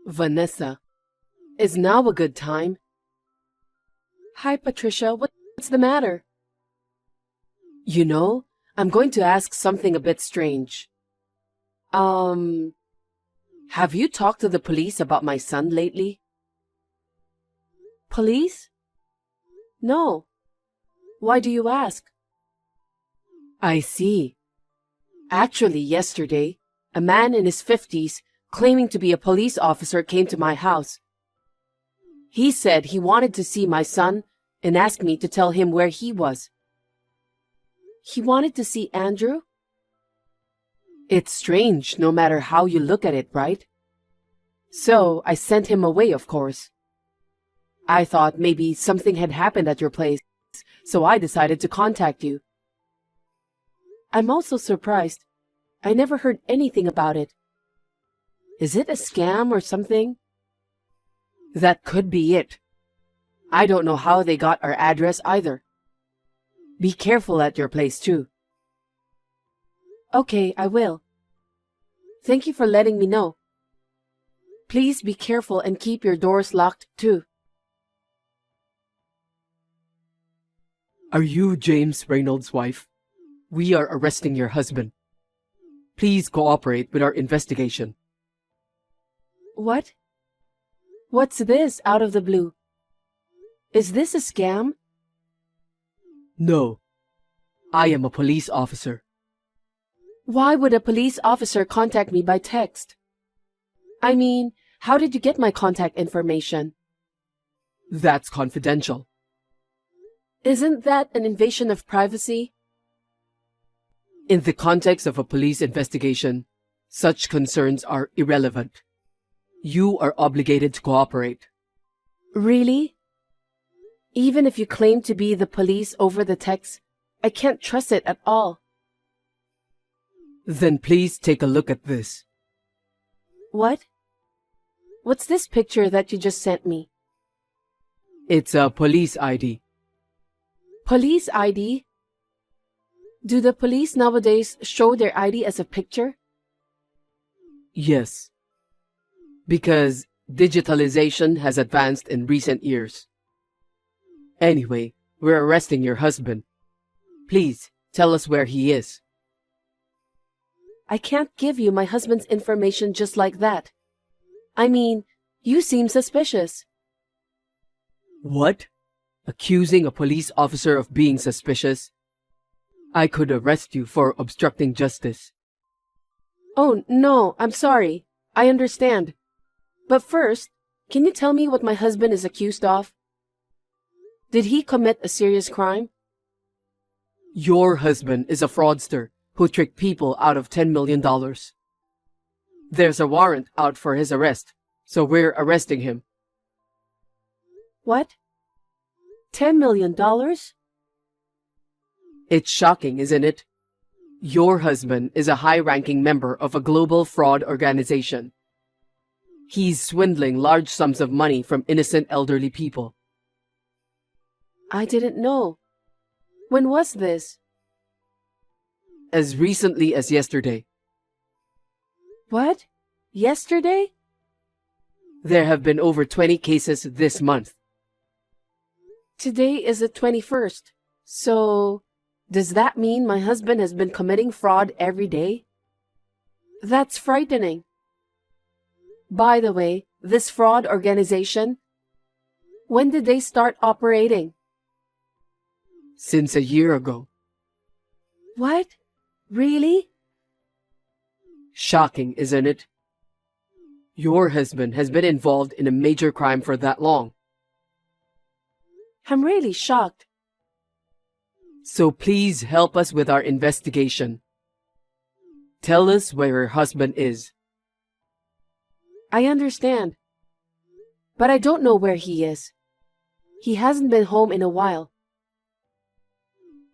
Vanessa, is now a good time? Hi, Patricia. What's the matter? You know, I'm going to ask something a bit strange. Have you talked to the police about my son lately? Police? No. Why do you ask? I see. Actually, yesterday, a man in his 50s claiming to be a police officer came to my house. He said he wanted to see my son and asked me to tell him where he was. He wanted to see Andrew? It's strange no matter how you look at it, right? So I sent him away, of course. I thought maybe something had happened at your place, so I decided to contact you. I'm also surprised. I never heard anything about it. Is it a scam or something? That could be it. I don't know how they got our address either. Be careful at your place too. Okay, I will. Thank you for letting me know. Please be careful and keep your doors locked too. Are you James Reynolds' wife? We are arresting your husband. Please cooperate with our investigation. What? What's this out of the blue? Is this a scam? No. I am a police officer. Why would a police officer contact me by text? I mean, how did you get my contact information? That's confidential. Isn't that an invasion of privacy? In the context of a police investigation, such concerns are irrelevant. You are obligated to cooperate. Really? Even if you claim to be the police over the text, I can't trust it at all. Then please take a look at this. What? What's this picture that you just sent me? It's a police ID. Police ID? Do the police nowadays show their ID as a picture? Yes. Because digitalization has advanced in recent years. Anyway, we're arresting your husband. Please, tell us where he is. I can't give you my husband's information just like that. I mean, you seem suspicious. What? Accusing a police officer of being suspicious? I could arrest you for obstructing justice. Oh, no, I'm sorry. I understand. But first, can you tell me what my husband is accused of? Did he commit a serious crime? Your husband is a fraudster who tricked people out of $10 million. There's a warrant out for his arrest, so we're arresting him. What? $10 million? It's shocking, isn't it? Your husband is a high-ranking member of a global fraud organization. He's swindling large sums of money from innocent elderly people. I didn't know. When was this? As recently as yesterday. What? Yesterday? There have been over 20 cases this month. Today is the 21st. So, does that mean my husband has been committing fraud every day? That's frightening. By the way, this fraud organization, when did they start operating? Since a year ago. What? Really? Shocking, isn't it? Your husband has been involved in a major crime for that long. I'm really shocked. So please help us with our investigation. Tell us where your husband is. I understand. But I don't know where he is. He hasn't been home in a while.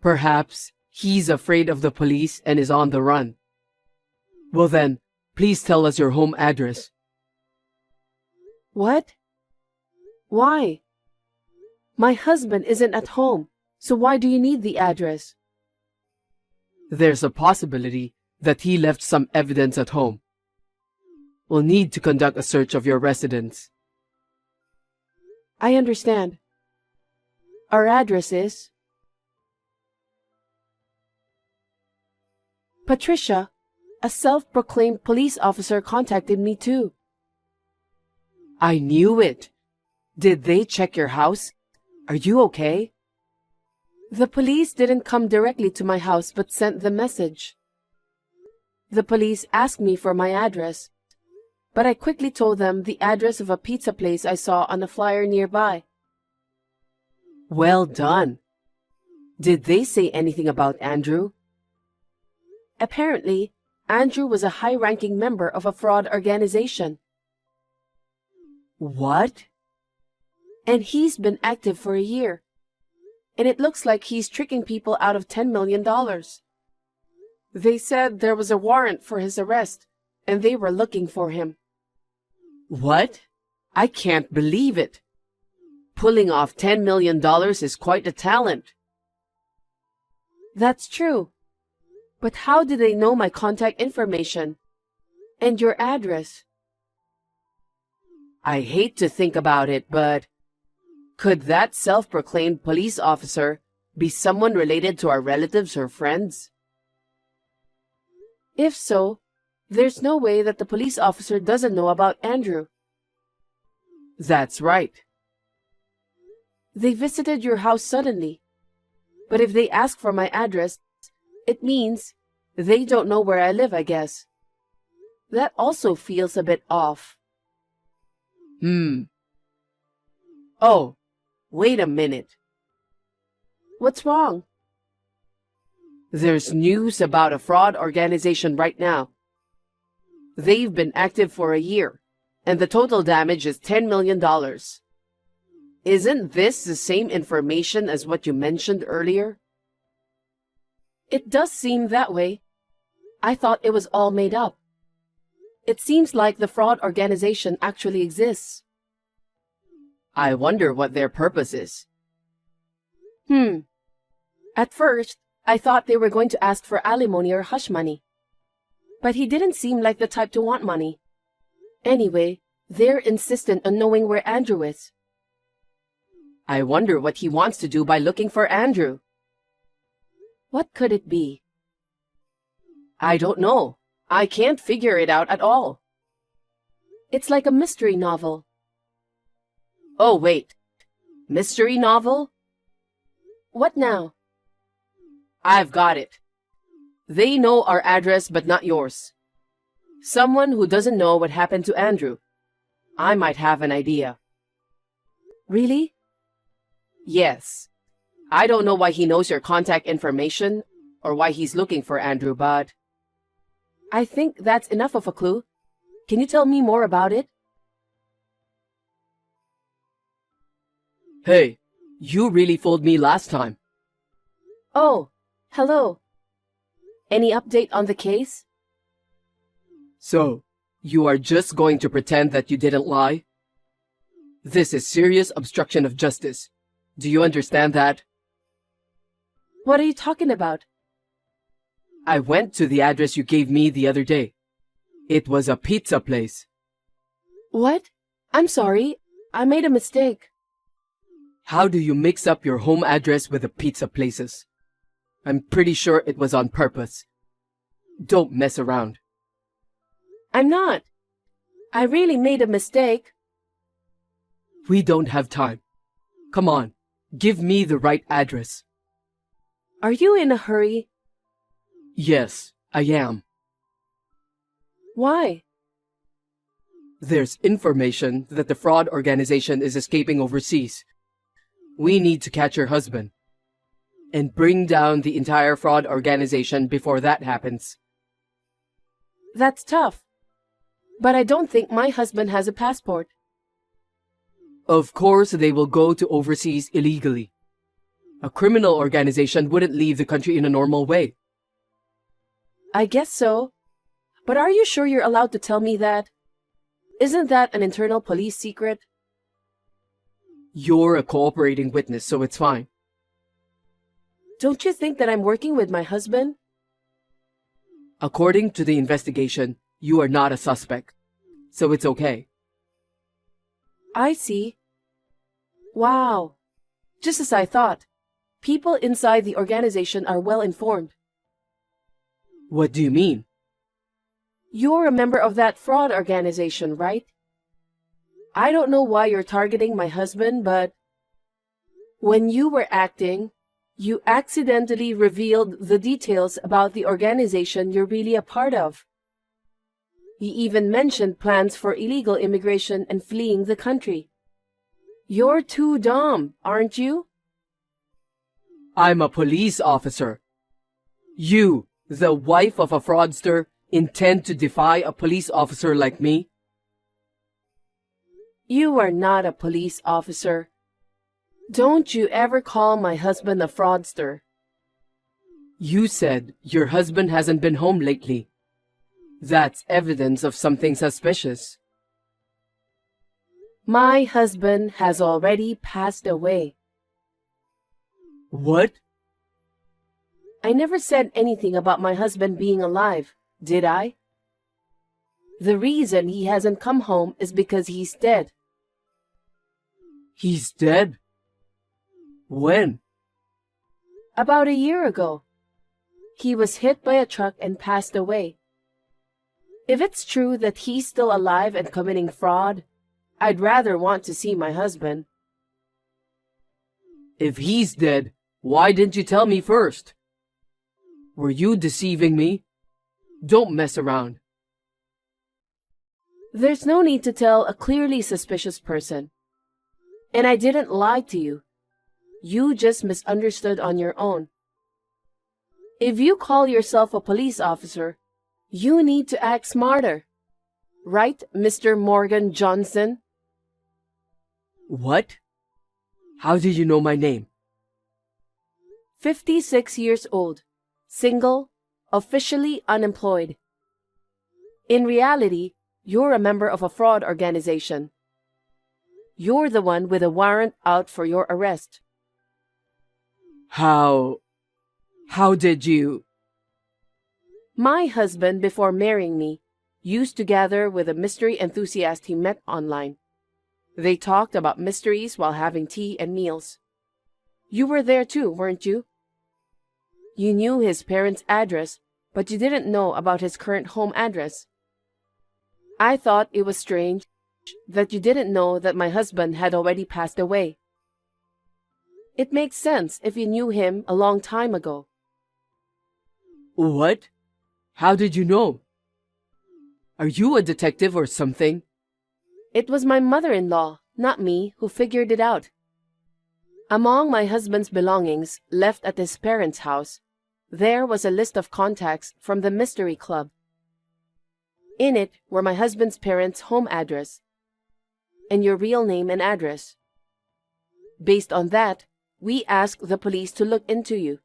Perhaps he's afraid of the police and is on the run. Well then, please tell us your home address. What? Why? My husband isn't at home, so why do you need the address? There's a possibility that he left some evidence at home. we'll need to conduct a search of your residence. I understand. Our address is... Patricia, a self-proclaimed police officer, contacted me too. I knew it. Did they check your house? Are you okay? The police didn't come directly to my house but sent the message. The police asked me for my address, but I quickly told them the address of a pizza place I saw on a flyer nearby. Well done. Did they say anything about Andrew? Apparently, Andrew was a high-ranking member of a fraud organization. What? And he's been active for a year. And it looks like he's tricking people out of $10 million. They said there was a warrant for his arrest, and they were looking for him. What? I can't believe it. Pulling off $10 million is quite a talent. That's true. But how did they know my contact information? And your address? I hate to think about it, but could that self-proclaimed police officer be someone related to our relatives or friends? If so, there's no way that the police officer doesn't know about Andrew. That's right. They visited your house suddenly. But if they ask for my address, it means they don't know where I live, I guess. That also feels a bit off. Oh, wait a minute. What's wrong? There's news about a fraud organization right now. They've been active for a year, and the total damage is $10 million. Isn't this the same information as what you mentioned earlier? It does seem that way. I thought it was all made up. It seems like the fraud organization actually exists. I wonder what their purpose is. At first, I thought they were going to ask for alimony or hush money. But he didn't seem like the type to want money. Anyway, they're insistent on knowing where Andrew is. I wonder what he wants to do by looking for Andrew. What could it be? I don't know. I can't figure it out at all. It's like a mystery novel. Oh, wait. Mystery novel? What now? I've got it. They know our address but not yours. Someone who doesn't know what happened to Andrew. I might have an idea. Really? Yes. I don't know why he knows your contact information or why he's looking for Andrew, but... I think that's enough of a clue. Can you tell me more about it? Hey, you really fooled me last time. Oh, hello. Any update on the case? So, you are just going to pretend that you didn't lie? This is serious obstruction of justice. Do you understand that? What are you talking about? I went to the address you gave me the other day. It was a pizza place. What? I'm sorry. I made a mistake. How do you mix up your home address with the pizza places? I'm pretty sure it was on purpose. Don't mess around. I'm not. I really made a mistake. We don't have time. Come on, give me the right address. Are you in a hurry? Yes, I am. Why? There's information that the fraud organization is escaping overseas. We need to catch your husband and bring down the entire fraud organization before that happens. That's tough. But I don't think my husband has a passport. Of course, they will go to overseas illegally. A criminal organization wouldn't leave the country in a normal way. I guess so. But are you sure you're allowed to tell me that? Isn't that an internal police secret? You're a cooperating witness, so it's fine. Don't you think that I'm working with my husband? According to the investigation, you are not a suspect. so it's okay. I see. Wow. Just as I thought. People inside the organization are well informed. What do you mean? You're a member of that fraud organization, right? I don't know why you're targeting my husband, but when you were acting, you accidentally revealed the details about the organization you're really a part of. You even mentioned plans for illegal immigration and fleeing the country. You're too dumb, aren't you? I'm a police officer. You, the wife of a fraudster, intend to defy a police officer like me? You are not a police officer. Don't you ever call my husband a fraudster. You said your husband hasn't been home lately. That's evidence of something suspicious. My husband has already passed away. What? I never said anything about my husband being alive, did I? The reason he hasn't come home is because he's dead. He's dead? When? About a year ago. He was hit by a truck and passed away. If it's true that he's still alive and committing fraud, I'd rather want to see my husband. If he's dead, why didn't you tell me first? Were you deceiving me? Don't mess around. There's no need to tell a clearly suspicious person. And I didn't lie to you. You just misunderstood on your own. If you call yourself a police officer, you need to act smarter. Right, Mr. Morgan Johnson? What? How did you know my name? 56 years old, single, officially unemployed. In reality, you're a member of a fraud organization. You're the one with a warrant out for your arrest. How did you? My husband, before marrying me, used to gather with a mystery enthusiast he met online. They talked about mysteries while having tea and meals. You were there too, weren't you? You knew his parents' address, but you didn't know about his current home address. I thought it was strange that you didn't know that my husband had already passed away. It makes sense if you knew him a long time ago. What? How did you know? Are you a detective or something? It was my mother-in-law, not me, who figured it out. Among my husband's belongings left at his parents' house, there was a list of contacts from the Mystery Club. In it were my husband's parents' home address and your real name and address. Based on that, we asked the police to look into you.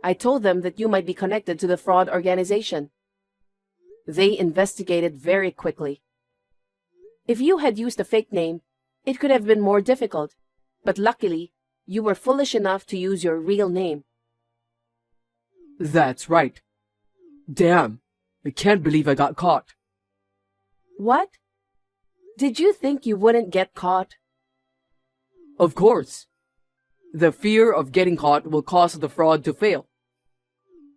I told them that you might be connected to the fraud organization. They investigated very quickly. If you had used a fake name, it could have been more difficult, but luckily, you were foolish enough to use your real name. That's right. Damn, I can't believe I got caught. What? Did you think you wouldn't get caught? Of course. The fear of getting caught will cause the fraud to fail.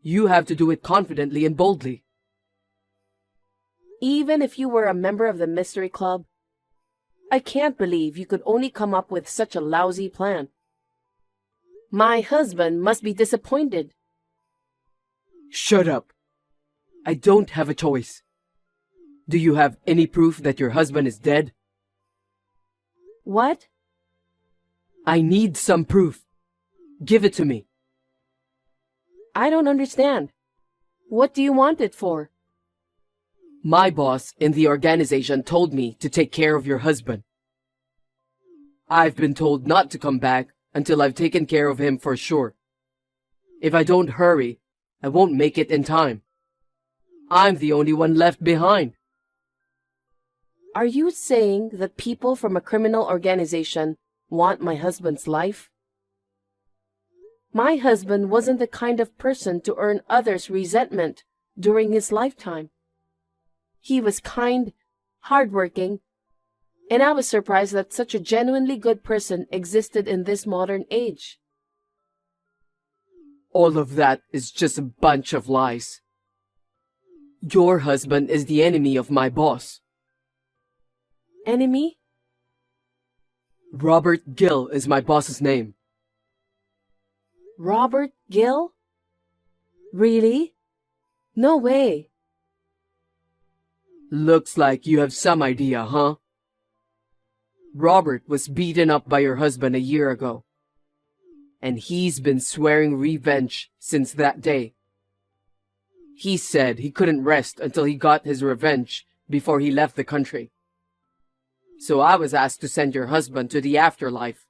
You have to do it confidently and boldly. Even if you were a member of the Mystery Club, I can't believe you could only come up with such a lousy plan. My husband must be disappointed. Shut up. I don't have a choice. Do you have any proof that your husband is dead? What? I need some proof. Give it to me. I don't understand. What do you want it for? My boss in the organization told me to take care of your husband. I've been told not to come back until I've taken care of him for sure. If I don't hurry, I won't make it in time. I'm the only one left behind. Are you saying that people from a criminal organization want my husband's life? My husband wasn't the kind of person to earn others' resentment during his lifetime. He was kind, hardworking, and I was surprised that such a genuinely good person existed in this modern age. All of that is just a bunch of lies. Your husband is the enemy of my boss. Enemy? Robert Gill is my boss's name. Robert Gill? Really? No way. Looks like you have some idea, huh? Robert was beaten up by your husband a year ago, and he's been swearing revenge since that day. He said he couldn't rest until he got his revenge before he left the country. So I was asked to send your husband to the afterlife.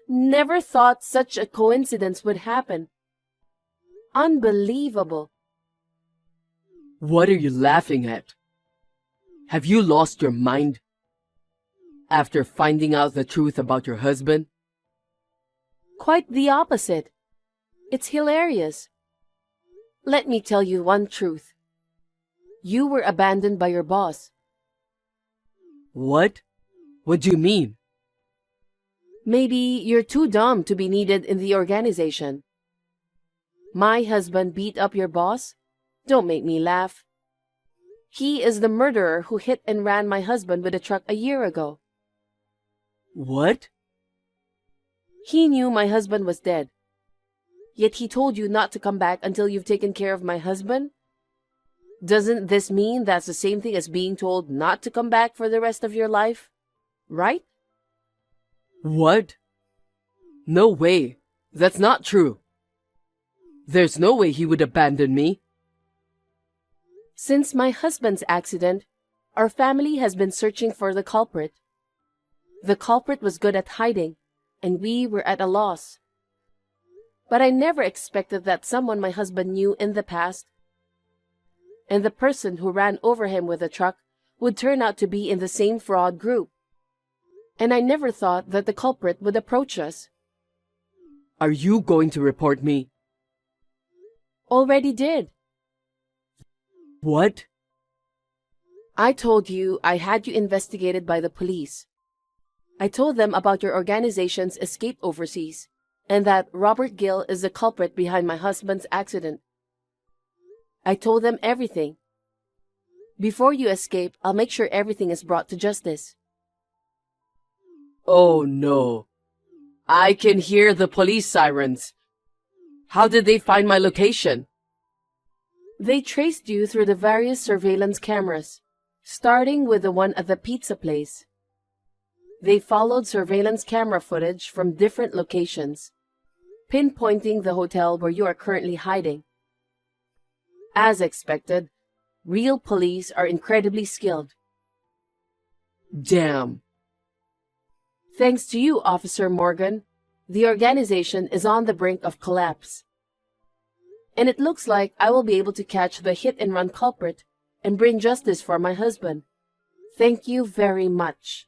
Never thought such a coincidence would happen. Unbelievable. What are you laughing at? Have you lost your mind? After finding out the truth about your husband? Quite the opposite. It's hilarious. Let me tell you one truth. You were abandoned by your boss. What? What do you mean? Maybe you're too dumb to be needed in the organization. My husband beat up your boss? Don't make me laugh. He is the murderer who hit and ran my husband with a truck a year ago. What? He knew my husband was dead. Yet he told you not to come back until you've taken care of my husband? Doesn't this mean that's the same thing as being told not to come back for the rest of your life? Right? What? No way. That's not true. There's no way he would abandon me. Since my husband's accident, our family has been searching for the culprit. The culprit was good at hiding, and we were at a loss. But I never expected that someone my husband knew in the past, and the person who ran over him with a truck, would turn out to be in the same fraud group. And I never thought that the culprit would approach us. Are you going to report me? Already did. What? I told you I had you investigated by the police. I told them about your organization's escape overseas, and that Robert Gill is the culprit behind my husband's accident. I told them everything. Before you escape, I'll make sure everything is brought to justice. Oh no. I can hear the police sirens. How did they find my location? They traced you through the various surveillance cameras, starting with the one at the pizza place. They followed surveillance camera footage from different locations, pinpointing the hotel where you are currently hiding. As expected, real police are incredibly skilled. Damn. Thanks to you, Officer Morgan, the organization is on the brink of collapse. And it looks like I will be able to catch the hit-and-run culprit and bring justice for my husband. Thank you very much.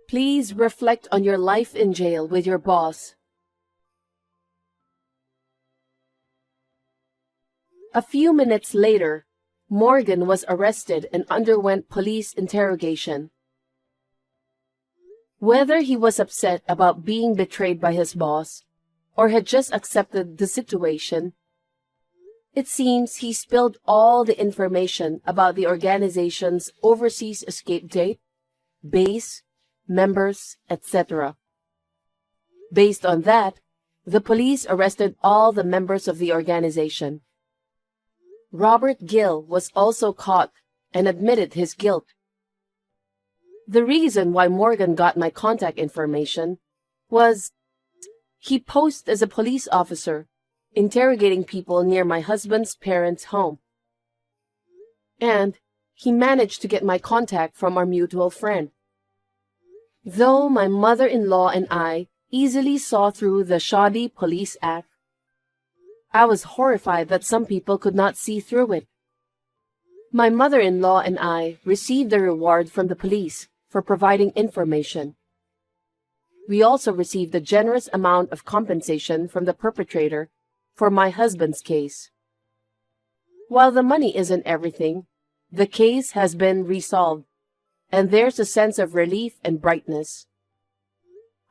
Please reflect on your life in jail with your boss. A few minutes later, Morgan was arrested and underwent police interrogation. Whether he was upset about being betrayed by his boss, or had just accepted the situation, it seems he spilled all the information about the organization's overseas escape date, base, members, etc. Based on that, the police arrested all the members of the organization. Robert Gill was also caught and admitted his guilt. The reason why Morgan got my contact information was he posed as a police officer, interrogating people near my husband's parents' home. And he managed to get my contact from our mutual friend. Though my mother-in-law and I easily saw through the shoddy police act, I was horrified that some people could not see through it. My mother-in-law and I received a reward from the police for providing information. We also received a generous amount of compensation from the perpetrator for my husband's case. While the money isn't everything, the case has been resolved, and there's a sense of relief and brightness.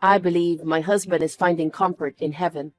I believe my husband is finding comfort in heaven.